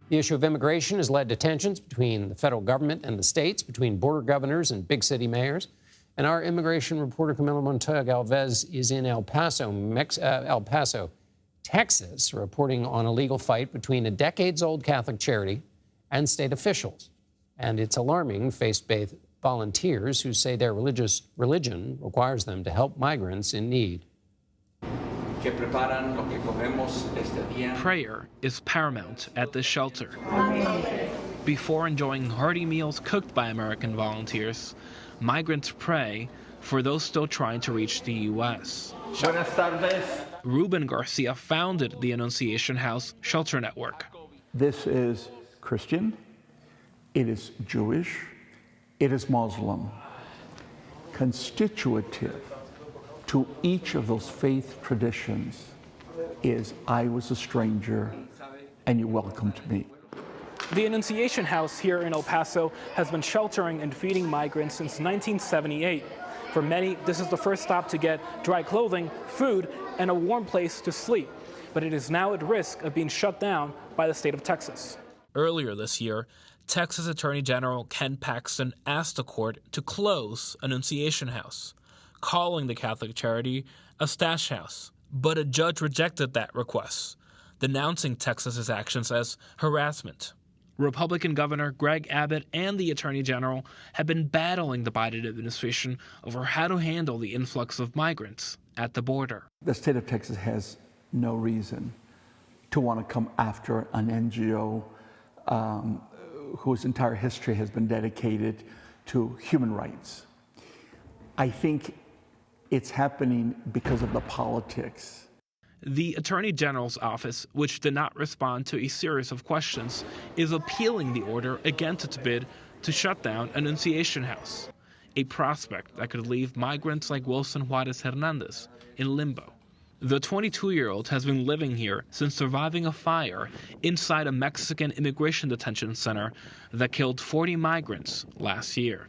The issue of immigration has led to tensions between the federal government and the states, between border governors and big city mayors. And our immigration reporter, Camilo Montoya-Galvez, is in El Paso, Texas, reporting on a legal fight between a decades-old Catholic charity and state officials. And it's alarming, faith-based volunteers who say their religion requires them to help migrants in need. Prayer is paramount at this shelter. Before enjoying hearty meals cooked by American volunteers, migrants pray for those still trying to reach the U.S. Buenas tardes. Ruben Garcia founded the Annunciation House Shelter Network. This is Christian, it is Jewish, it is Muslim. Constitutive to each of those faith traditions is I was a stranger and you welcomed me. The Annunciation House here in El Paso has been sheltering and feeding migrants since 1978. For many, this is the first stop to get dry clothing, food, and a warm place to sleep. But it is now at risk of being shut down by the state of Texas. Earlier this year, Texas Attorney General Ken Paxton asked the court to close Annunciation House, calling the Catholic charity a stash house. But a judge rejected that request, denouncing Texas's actions as harassment. Republican Governor Greg Abbott and the Attorney General have been battling the Biden administration over how to handle the influx of migrants at the border. The state of Texas has no reason to want to come after an NGO whose entire history has been dedicated to human rights. I think it's happening because of the politics. The Attorney General's office, which did not respond to a series of questions, is appealing the order against its bid to shut down Annunciation House, a prospect that could leave migrants like Wilson Juarez Hernandez in limbo. The 22-year-old has been living here since surviving a fire inside a Mexican immigration detention center that killed 40 migrants last year.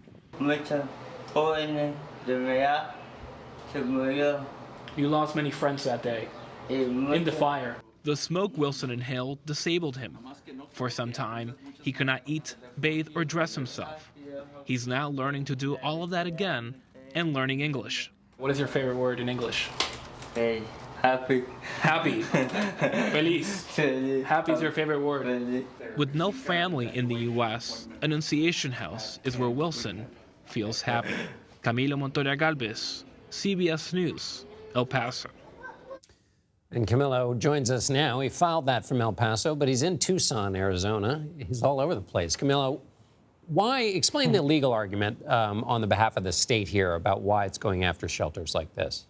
You lost many friends that day in the fire. The smoke Wilson inhaled disabled him. For some time, he could not eat, bathe, or dress himself. He's now learning to do all of that again and learning English. What is your favorite word in English? Hey, happy. Happy. Feliz. Happy is your favorite word. With no family in the U.S., Annunciation House is where Wilson feels happy. Camilo Montoya-Galvez, CBS News, El Paso. And Camilo joins us now. He filed that from El Paso, but he's in Tucson, Arizona. He's all over the place. Camilo, explain the legal argument on the behalf of the state here about why it's going after shelters like this.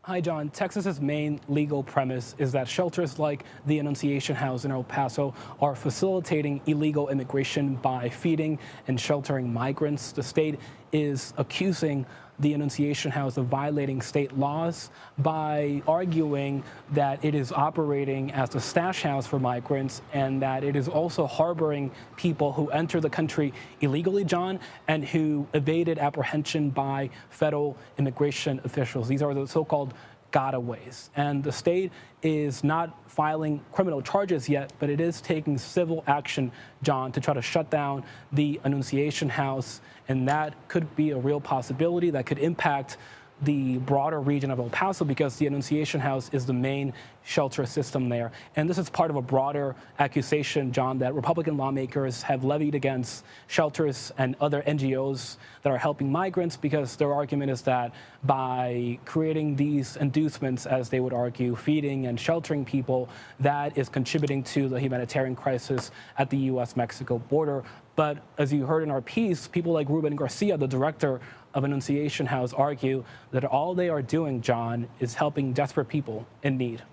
Hi, John. Texas's main legal premise is that shelters like the Annunciation House in El Paso are facilitating illegal immigration by feeding and sheltering migrants. The state is accusing the Annunciation House of violating state laws by arguing that it is operating as a stash house for migrants and that it is also harboring people who enter the country illegally, John, and who evaded apprehension by federal immigration officials. These are the so-called gotaways. And the state is not filing criminal charges yet, but it is taking civil action, John, to try to shut down the Annunciation House. And that could be a real possibility that could impact the broader region of El Paso because the Annunciation House is the main shelter system there. And this is part of a broader accusation, John, that Republican lawmakers have levied against shelters and other NGOs that are helping migrants because their argument is that by creating these inducements, as they would argue, feeding and sheltering people, that is contributing to the humanitarian crisis at the U.S.-Mexico border. But as you heard in our piece, people like Ruben Garcia, the director of Annunciation House, argue that all they are doing, John, is helping desperate people in need.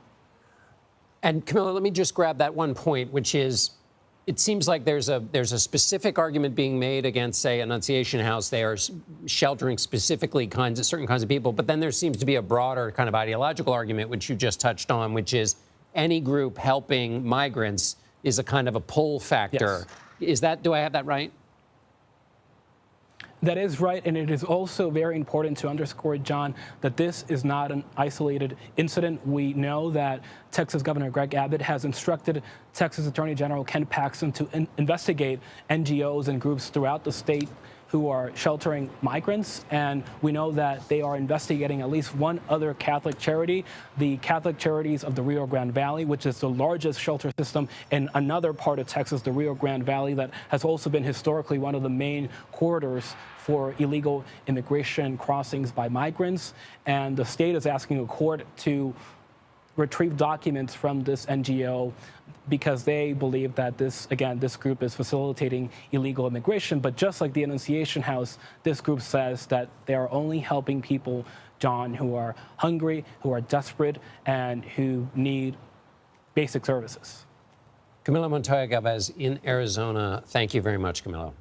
And Camilo, let me just grab that one point, which is, it seems like there's a specific argument being made against, say, Annunciation House. They are sheltering specifically certain kinds of people. But then there seems to be a broader kind of ideological argument, which you just touched on, which is any group helping migrants is a kind of a pull factor. Yes. Do I have that right? That is right, and it is also very important to underscore, John, that this is not an isolated incident. We know that Texas Governor Greg Abbott has instructed Texas Attorney General Ken Paxton to investigate NGOs and groups throughout the state who are sheltering migrants, and we know that they are investigating at least one other Catholic charity, the Catholic Charities of the Rio Grande Valley, which is the largest shelter system in another part of Texas, the Rio Grande Valley, that has also been historically one of the main corridors for illegal immigration crossings by migrants. And the state is asking a court to retrieve documents from this NGO because they believe that this group is facilitating illegal immigration. But just like the Annunciation House, this group says that they are only helping people, John, who are hungry, who are desperate, and who need basic services. Camilo Montoya-Galvez in Arizona. Thank you very much, Camilo.